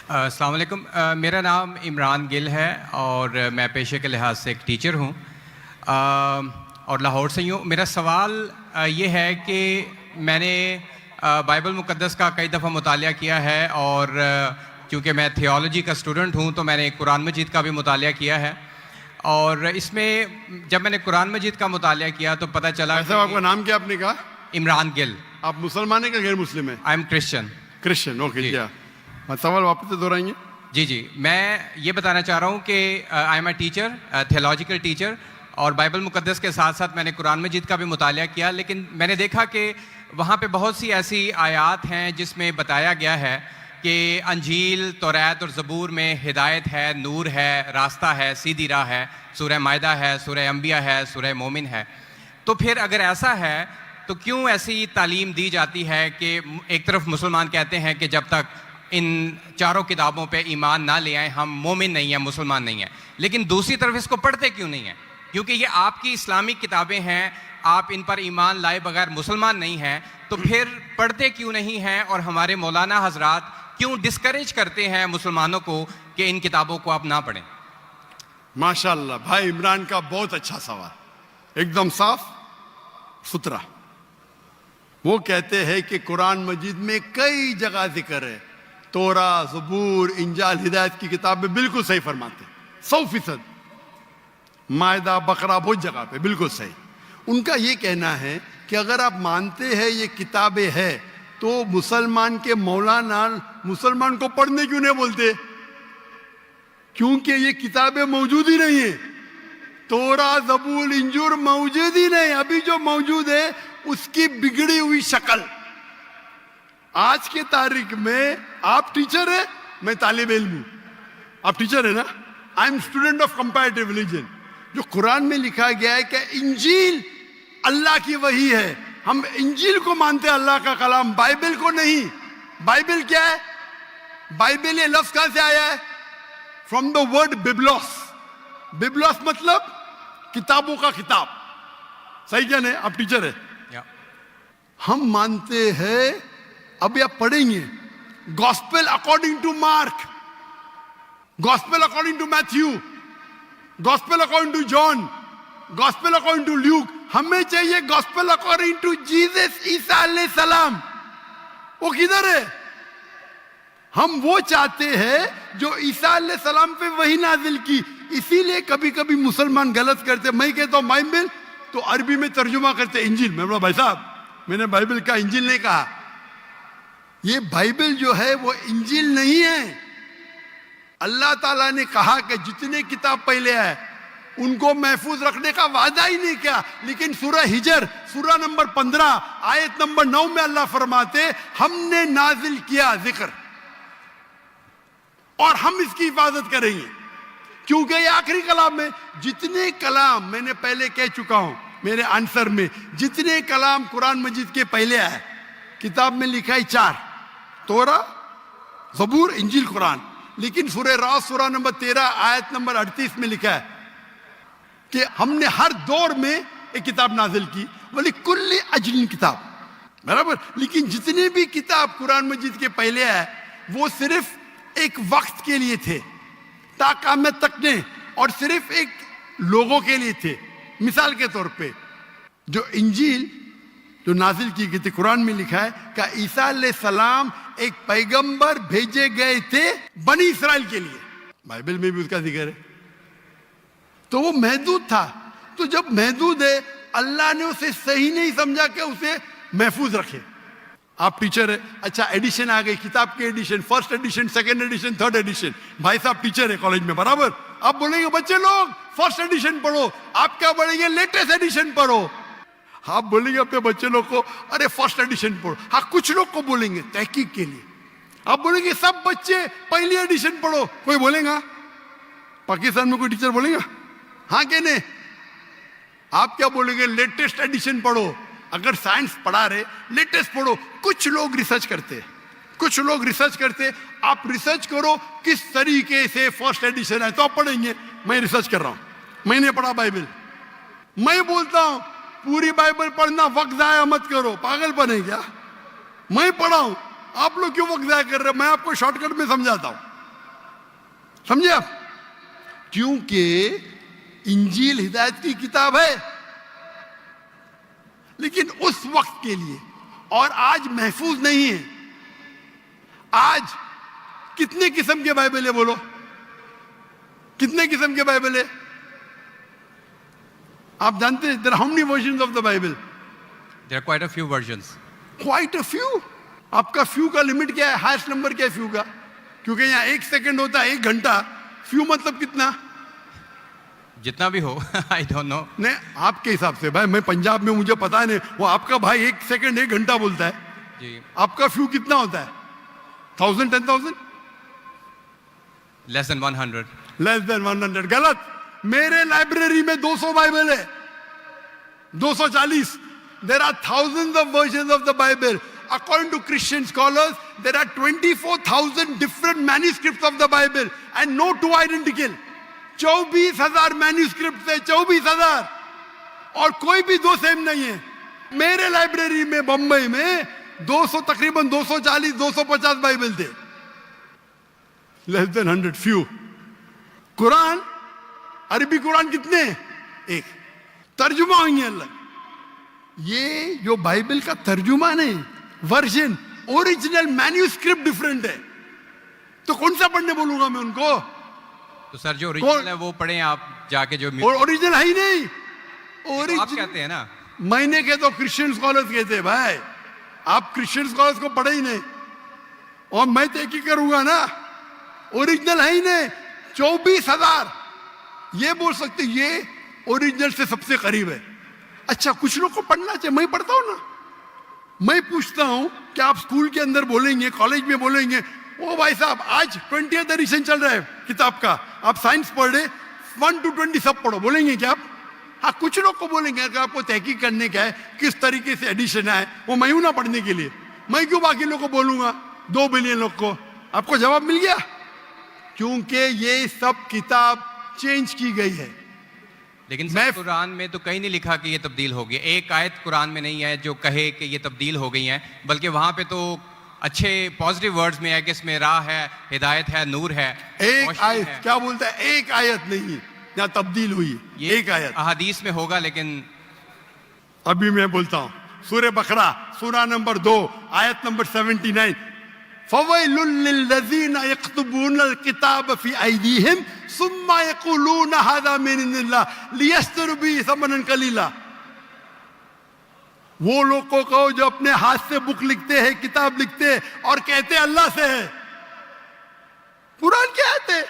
अस्सलाम वालेकुम। मेरा नाम इमरान गिल है और मैं पेशे के लिहाज से एक टीचर हूँ और लाहौर से ही हूँ। मेरा सवाल ये है कि मैंने बाइबल मुक़द्दस का कई दफ़ा मुतालिया किया है और क्योंकि मैं थियोलॉजी का स्टूडेंट हूँ तो मैंने कुरान मजीद का भी मुतालिया किया है और इसमें जब मैंने कुरान मजीद का मुतालिया किया तो पता चला। आपका नाम क्या आपने कहा? इमरान गिल। आप मुसलमान है कि गैर मुस्लिम है? I am Christian. Christian, okay. क्या सवाल वापस से दोहराएंगे? जी, मैं ये बताना चाह रहा हूँ कि I am a teacher, theological teacher, और बाइबल मुक़द्दस के साथ साथ मैंने कुरान मजीद का भी मुतालिया किया, लेकिन मैंने देखा कि वहाँ पे बहुत सी ऐसी आयात हैं जिसमें बताया गया है कि अंजील, तौरात और ज़बूर में हिदायत है, नूर है, रास्ता है, सीधी राह है, सूरह मायदा है, सूरह अंबिया है, सूरह मोमिन है। तो फिर अगर ऐसा है तो क्यों ऐसी तालीम दी जाती है कि एक तरफ मुसलमान कहते हैं कि जब तक इन चारों किताबों पे ईमान ना ले आए हम मोमिन नहीं हैं, मुसलमान नहीं हैं, लेकिन दूसरी तरफ इसको पढ़ते क्यों नहीं हैं? क्योंकि ये आपकी इस्लामिक किताबें हैं, आप इन पर ईमान लाए बगैर मुसलमान नहीं हैं, तो फिर पढ़ते क्यों नहीं हैं? और हमारे मौलाना हजरात क्यों डिस्करेज करते हैं मुसलमानों को कि इन किताबों को आप ना पढ़ें? माशाल्लाह, भाई इमरान का बहुत अच्छा सवाल, एकदम साफ सुथरा। वो कहते हैं कि कुरान मजीद में कई जगह जिक्र है, तोरा, ज़बूर, इंजाल, हिदायत की किताबें बिल्कुल सही फरमाते, 100%। मायदा, बकरा, बहुत जगह पे बिल्कुल सही। उनका ये कहना है कि अगर आप मानते हैं ये किताबें हैं तो मुसलमान के मौलाना मुसलमान को पढ़ने क्यों नहीं बोलते? क्योंकि ये किताबें मौजूद ही नहीं है। तोरा, ज़बूर, इंजूर मौजूद ही नहीं। अभी जो मौजूद है उसकी बिगड़ी हुई शक्ल। आज के तारीख में आप टीचर है, मैं तालिब इल्म हूं। आप टीचर है ना? I am student of comparative religion. जो कुरान में लिखा गया है कि इंजील अल्लाह की वही है, हम इंजील को मानते हैं, अल्लाह का कलाम, बाइबल को नहीं। बाइबल क्या है? बाइबल ये लफ्ज कहां से आया है? From the word biblos. Biblos मतलब किताबों का किताब। सही क्या नहीं? आप टीचर है। हम मानते हैं, अभी आप पढ़ेंगे, gospel according to Mark, gospel according to Matthew, gospel according to John, gospel according to Luke. हमें चाहिए gospel according to Jesus Isa अलैहिस्सलाम। वो किधर है? हम वो चाहते हैं जो ईसा अलैहिस्सलाम पे वही नाजिल की। इसीलिए कभी कभी मुसलमान गलत करते। मैं कहता हूं बाइबल, तो अरबी में तर्जुमा करते इंजील। मैं बोला भाई साहब, मैंने बाइबल का इंजील नहीं कहा। ये बाइबल जो है वो इंजील नहीं है। अल्लाह ताला ने कहा कि जितने किताब पहले आए उनको महफूज रखने का वादा ही नहीं किया, लेकिन सूरह हिजर सूरह नंबर 15 आयत नंबर 9 में अल्लाह फरमाते हमने नाजिल किया जिक्र और हम इसकी हिफाजत करेंगे, क्योंकि ये आखिरी कलाम है। जितने कलाम मैंने पहले कह चुका हूं मेरे आंसर में, जितने कलाम कुरान मजीद के पहले आए किताब में लिखा है 4, तोरा, ज़बूर, इंजील, कुरान। लेकिन सूरह रात सूरह नंबर 13 आयत नंबर 38 में लिखा है कि हमने हर दौर में एक किताब नाजिल की, वली कुल्ली अजलिन किताब, बराबर। लेकिन जितने भी किताब कुरान मजीद के पहले आए वो सिर्फ एक वक्त के लिए थे, ताक़यामत तक ने, और सिर्फ एक लोगों के लिए थे। मिसाल के तौर पे जो इंजील जो नाजिल की गई थी, कुरान में लिखा है कि ईसा अलैहिस्सलाम एक पैगंबर भेजे गए थे बनी इसराइल के लिए। बाइबल में भी उसका जिक्र है। तो वो महदूद था। तो जब महदूद है, अल्लाह ने उसे सही नहीं समझा कि उसे महफूज रखे। आप टीचर है, अच्छा एडिशन आ गई, किताब के edition, first edition, second edition, third edition. भाई साहब टीचर है कॉलेज में, बराबर। आप बोलेंगे बच्चे लोग फर्स्ट एडिशन पढ़ो, आप क्या बोलेंगे? लेटेस्ट एडिशन पढ़ो। आप बोलेंगे अपने बच्चे लोग को अरे फर्स्ट एडिशन पढ़ो। हाँ, कुछ लोग को बोलेंगे तहकीक के लिए। आप बोलेंगे सब बच्चे पहली एडिशन पढ़ो, कोई बोलेगा? पाकिस्तान में कोई टीचर बोलेगा? हाँ कि नहीं? आप क्या बोलेंगे? लेटेस्ट एडिशन पढ़ो। अगर साइंस पढ़ा रहे, लेटेस्ट पढ़ो। कुछ लोग रिसर्च करते, कुछ लोग रिसर्च करते। आप रिसर्च करो किस तरीके से फर्स्ट एडिशन है तो आप पढ़ेंगे। मैं रिसर्च कर रहा हूं, मैंने पढ़ा बाइबल। मैं बोलता हूं पूरी बाइबल पढ़ना, वक्त जाया मत करो। पागलपन है क्या? मैं पढ़ा हूं, आप लोग क्यों वक्त जाया कर रहे हैं? मैं आपको शॉर्टकट में समझाता हूं। समझे आप? क्योंकि इंजील हिदायत की किताब है, लेकिन उस वक्त के लिए, और आज महफूज नहीं है। आज कितने किस्म के बाइबल है बोलो? कितने किस्म के बाइबल है? आप जानते हैं there are how many versions of the Bible? There are quite a few versions. Quite a few. आपका फ्यू का लिमिट क्या है? हाईएस्ट नंबर क्या है फ्यू का? क्योंकि यहाँ 1 सेकंड होता है 1 घंटा। फ्यू मतलब कितना? जितना भी हो आई डोंट नो। नहीं, आपके हिसाब से भाई, मैं पंजाब में, मुझे पता नहीं। वो आपका भाई 1 सेकंड 1 घंटा बोलता है जी। आपका फ्यू कितना होता है? 1000, 10,000? Less than 100। Less than 100। गलत। मेरे लाइब्रेरी में 200 बाइबल है, 240। There are thousands of versions of the Bible. According to Christian scholars, there are 24,000 different manuscripts of the Bible and no two identical. 24,000 manuscript है, 24,000, और कोई भी दो सेम नहीं है। मेरे लाइब्रेरी में बंबई में 200, तकरीबन 240, 250 बाइबल थे। Less than 100, few. कुरान, अरबी कुरान कितने? एक। तर्जुमा होंगे अलग। ये जो बाइबल का तर्जुमा नहीं, वर्जन, ओरिजिनल मैन्यूस्क्रिप्ट डिफरेंट है। तो कौन सा पढ़ने बोलूंगा मैं उनको? तो सर जो ओरिजिनल है वो पढ़ें आप जाके, जो ओरिजिनल है ही नहीं। तो आप कहते हैं ना। मैंने कहता हूं, क्रिश्चियन स्कॉलर्स कहते हैं भाई, आप क्रिश्चियन स्कॉलर्स को पढ़े ही नहीं, और मैं तो एक ही करूंगा ना। ओरिजिनल है ही नहीं। 24,000 ये बोल सकते ये ओरिजिनल से सबसे करीब है। अच्छा, कुछ लोग को पढ़ना चाहिए, मैं पढ़ता हूं ना। मैं पूछता हूं कि आप स्कूल के अंदर बोलेंगे, कॉलेज में बोलेंगे, ओ भाई साहब आज 20th एडिशन चल रहा है किताब का, आप साइंस पढ़ रहे, 1 to 20 सब पढ़ो, बोलेंगे क्या आप? हाँ, कुछ लोग को बोलेंगे। अगर आपको तहकीक करने का है किस तरीके से एडिशन है, वो मैं हूं ना पढ़ने के लिए, मैं क्यों बाकी लोग को बोलूंगा? 2 बिलियन लोग को। आपको जवाब मिल गया? क्योंकि ये सब किताब चेंज की गई है। लेकिन सर कुरान में तो कहीं नहीं लिखा कि ये तब्दील हो गई। एक आयत कुरान में नहीं है जो कहे कि ये तब्दील हो गई है, बल्कि वहां पे तो अच्छे पॉजिटिव वर्ड्स में है कि इसमें राह है, हिदायत है, नूर है। एक आयत क्या बोलता है? एक आयत नहीं यहाँ तब्दील हुई, एक आयत। अहादीस में होगा, लेकिन अभी मैं बोलता हूँ, सूरह बकरा, सूरा नंबर 2, आयत नंबर 79। फवैलुल लिल्लज़ीना यक्तुबूनल किताब फी अयदीहिम सुम्मा यक़ूलूना हाज़ा मिन इंदिल्लाह लियश्तरू बिही समनन कलीला। वो लोग को कहो जो अपने हाथ से बुक लिखते हैं, किताब लिखते हैं, और कहते हैं अल्लाह से है। कुरान क्या है?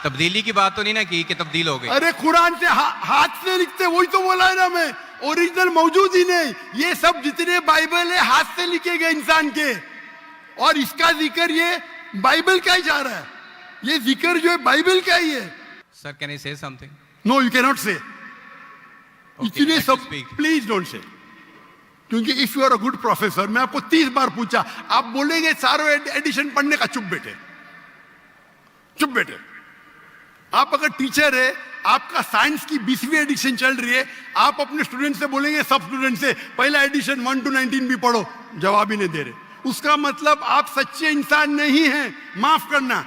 तब्दीली की बात तो नहीं ना की कि तब्दील हो गई। अरे कुरान से हाथ से लिखते, वही तो बोला है ना मैं। ओरिजिनल मौजूद ही नहीं। ये सब जितने बाइबल है हाथ से लिखे गए इंसान के, और इसका जिक्र ये बाइबल का ही जा रहा है। ये जिक्र जो है बाइबल का ही है। Sir can I say something? No, you can not say. इतने सब speak. Please don't say. क्योंकि if you are a good professor, मैं आपको 30 बार पूछा, आप बोलेंगे सारों एडिशन पढ़ने का, चुप बैठे, चुप बैठे। आप अगर टीचर है, आपका साइंस की 20वीं एडिशन चल रही है, आप अपने स्टूडेंट से बोलेंगे, सब स्टूडेंट से पहला एडिशन 1 to 19 भी पढ़ो, जवाब ही नहीं दे रहे, उसका मतलब आप सच्चे इंसान नहीं हैं। माफ करना,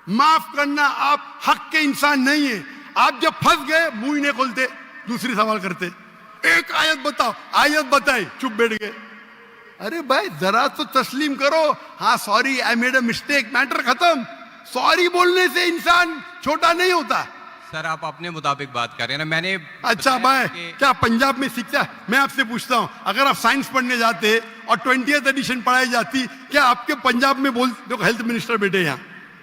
माफ करना, आप हक के इंसान नहीं है। आप जब फंस गए मुंह ही नहीं खोलते, दूसरी सवाल करते, एक आयत बताओ, आयत बताई, चुप बैठ गए। अरे भाई जरा तो तस्लीम करो, हाँ sorry I made a mistake, matter खत्म। सॉरी बोलने से इंसान छोटा नहीं होता। सर आप अपने मुताबिक बात कर रहे हैं ना, मैंने अच्छा भाई क्या पंजाब में सीखता? मैं आपसे पूछता हूं, अगर आप साइंस पढ़ने जाते और 20th एडिशन पढ़ाई जाती, क्या आपके पंजाब में बोल, देखो हेल्थ मिनिस्टर बैठे यहाँ,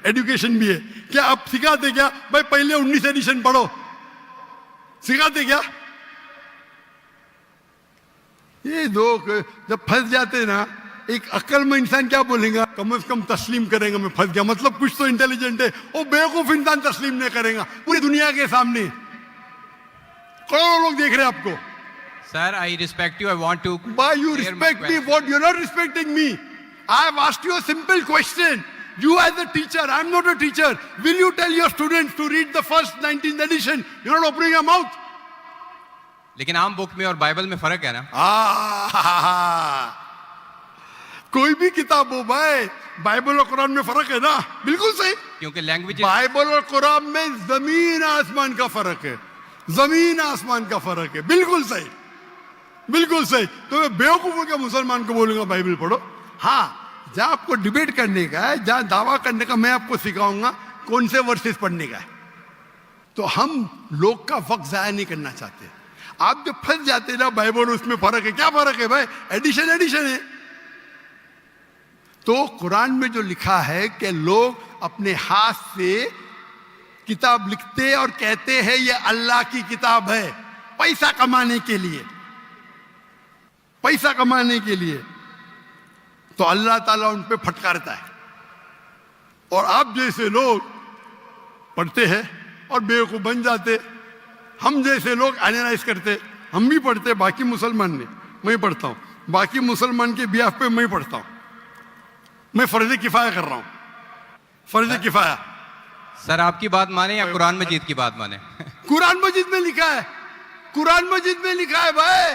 एजुकेशन भी है, क्या आप सिखाते क्या भाई पहले 19 एडिशन पढ़ो? सिखाते क्या? ये लोग जब फंस जाते ना, एक अक्ल में इंसान क्या बोलेगा? कम से कम तस्लीम करेगा मैं फंस गया, मतलब कुछ तो इंटेलिजेंट है। वो बेवकूफ इंसान तस्लीम नहीं करेगा पूरी दुनिया के सामने, करोड़ों लोग देख रहे हैं आपको। Sir I respect you, I want to Why you respect me? What? You're not respecting me. I have asked you a simple question. You as a teacher, I'm not a teacher. Will you tell your students to read the first 19th edition? You're not opening your mouth. लेकिन आम book में और Bible में फर्क है ना। कोई भी किताब हो भाई, बाइबल और कुरान में फर्क है ना? बिल्कुल सही। क्योंकि लैंग्वेज बाइबल और कुरान में जमीन आसमान का फर्क है, जमीन आसमान का फर्क है। बिल्कुल सही, बिल्कुल सही। तो मैं बेवकूफों के मुसलमान को बोलूंगा बाइबल पढ़ो। हाँ, जहां आपको डिबेट करने का है, जहां दावा करने का, मैं आपको सिखाऊंगा कौन से वर्सेस पढ़ने का है। तो हम लोग का वक्त जाया नहीं करना चाहते। आप जो फंस जाते ना बाइबल उसमें फर्क है, क्या फर्क है भाई? एडिशन एडिशन है। तो कुरान में जो लिखा है कि लोग अपने हाथ से किताब लिखते और कहते हैं ये अल्लाह की किताब है, पैसा कमाने के लिए, पैसा कमाने के लिए, तो अल्लाह ताला उन पे फटकारता है। और आप जैसे लोग पढ़ते हैं और बेवकूफ बन जाते। हम जैसे लोग एनालाइज करते, हम भी पढ़ते, बाकी मुसलमान ने, मैं पढ़ता हूं, बाकी मुसलमान के बिहाफ पे मैं पढ़ता हूं। मैं फर्ज किफाया कर रहा हूं, फर्ज किफाया। सर आपकी बात माने या कुरान मजीद की बात माने? कुरान मजीद में लिखा है, कुरान मजीद में लिखा है भाई,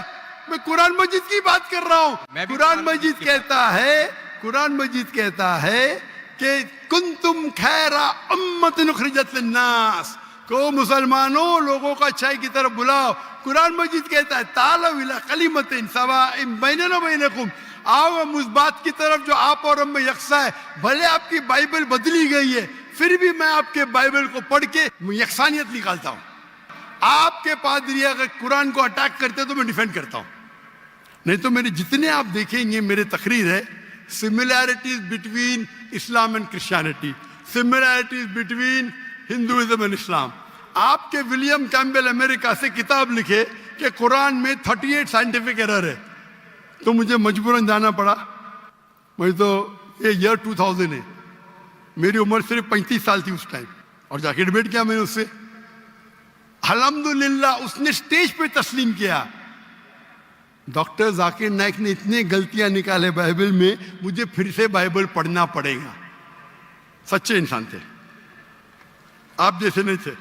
मैं कुरान मजीद की बात कर रहा हूं। कुरान मजीद कहता है, कुरान मजीद कहता है कि कुंतुम खैरा उम्मतिन उखरिजत लिन्नास, को मुसलमानों लोगों को अच्छाई की तरफ बुलाओ। कुरान मजीद कहता है तालव इला कलिमतिन सवाइन बैनना बैनकुम, आओ हम उस बात की तरफ जो आप और हम में यकसा है। भले आपकी बाइबल बदली गई है, फिर भी मैं आपके बाइबल को पढ़ के यकसानियत निकालता हूं। आपके पादरी अगर कुरान को अटैक करते तो मैं डिफेंड करता हूं, नहीं तो मेरे जितने आप देखेंगे मेरे तकरीर है similarities between Islam and Christianity, similarities between Hinduism and Islam. आपके विलियम कैम्बेल अमेरिका से किताब लिखे कि कुरान में 38 साइंटिफिक एरर है, तो मुझे मजबूरन जाना पड़ा। मैं तो ये ईयर 2000 है, मेरी उम्र सिर्फ 35 साल थी उस टाइम, और जाके डिबेट किया मैंने उससे। अल्हम्दुलिल्लाह उसने स्टेज पे तस्लीम किया। डॉक्टर जाकिर नाइक ने इतने गलतियां निकाले बाइबल में, मुझे फिर से बाइबल पढ़ना पड़ेगा। सच्चे इंसान थे, आप जैसे नहीं थे।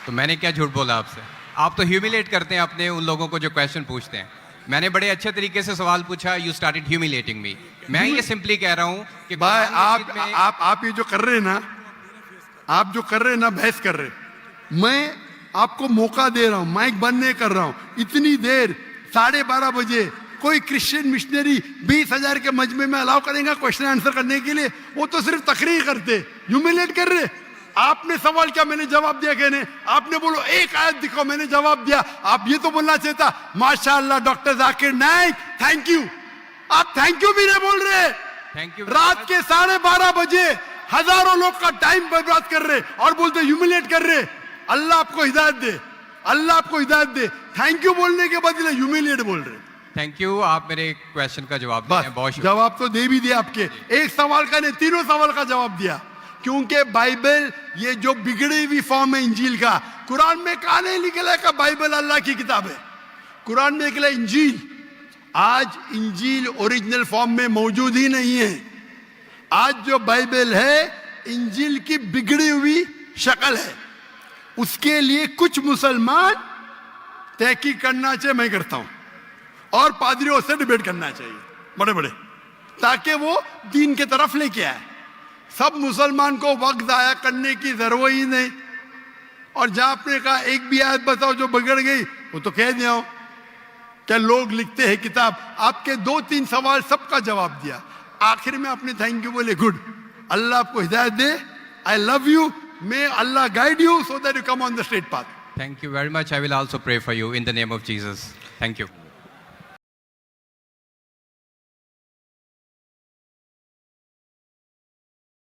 तो मैंने क्या झूठ बोला आपसे? आप तो ह्यूमिलेट करते हैं अपने उन लोगों को जो क्वेश्चन पूछते हैं। मैंने बड़े अच्छे तरीके से सवाल पूछा, यू स्टार्टेड ह्यूमिलेटिंग मी। मैं ये सिंपली कह रहा हूं कि भाई आप ये जो कर रहे हैं ना, आप जो कर रहे हैं ना, बहस कर रहे, मैं आपको मौका दे रहा हूं, माइक बंद नहीं कर रहा हूं। इतनी देर 12:30 बजे कोई क्रिश्चियन मिशनरी 20,000 के मजमे में अलाउ करेगा क्वेश्चन आंसर करने के लिए? वो तो सिर्फ तकरीर करते, ह्यूमिलेट कर रहे। आपने सवाल किया, मैंने जवाब दिया। कहने आपने बोलो एक आयत दिखाओ, मैंने जवाब दिया। आप ये तो बोलना चाहिए था माशाअल्लाह doctor Zakir Naik thank you. आप थैंक यू भी नहीं बोल रहे। Thank you. रात के 12:30 बजे हजारों लोग का टाइम बर्बाद कर रहे और बोलते ह्यूमिलेट कर रहे। अल्लाह आपको हिदायत दे, अल्लाह आपको हिदायत दे। थैंक यू बोलने के बदले ह्यूमिलेट बोल रहे। थैंक यू, आप मेरे क्वेश्चन का जवाब दिए हैं, बहुत शुक्रिया। जवाब तो दे भी दिया आपके, एक सवाल का नहीं, तीनों सवाल का जवाब दिया। क्योंकि बाइबल ये जो बिगड़ी हुई फॉर्म है इंजील का, कुरान में कहा नहीं निकला का बाइबल अल्लाह की किताब है। कुरान में निकला इंजील। आज इंजील ओरिजिनल फॉर्म में मौजूद ही नहीं है। आज जो बाइबल है इंजील की बिगड़ी हुई शक्ल है। उसके लिए कुछ मुसलमान तहकीक करना चाहिए, मैं करता हूं, और पादरियों से डिबेट करना चाहिए बड़े बड़े, ताकि वो दीन के तरफ लेके आए। सब मुसलमान को वक्त जाया करने की जरूरत ही नहीं। और जहां आपने कहा एक भी आयत बताओ जो बिगड़ गई, वो तो कह दिया हो क्या लोग लिखते हैं किताब। आपके 2-3 सवाल सबका जवाब दिया। आखिर में आपने थैंक यू बोले, गुड, अल्लाह आपको हिदायत दे, I love you, may Allah guide you so that you come on the straight path. Thank you very much. I will also pray for you in the name of Jesus. Thank you.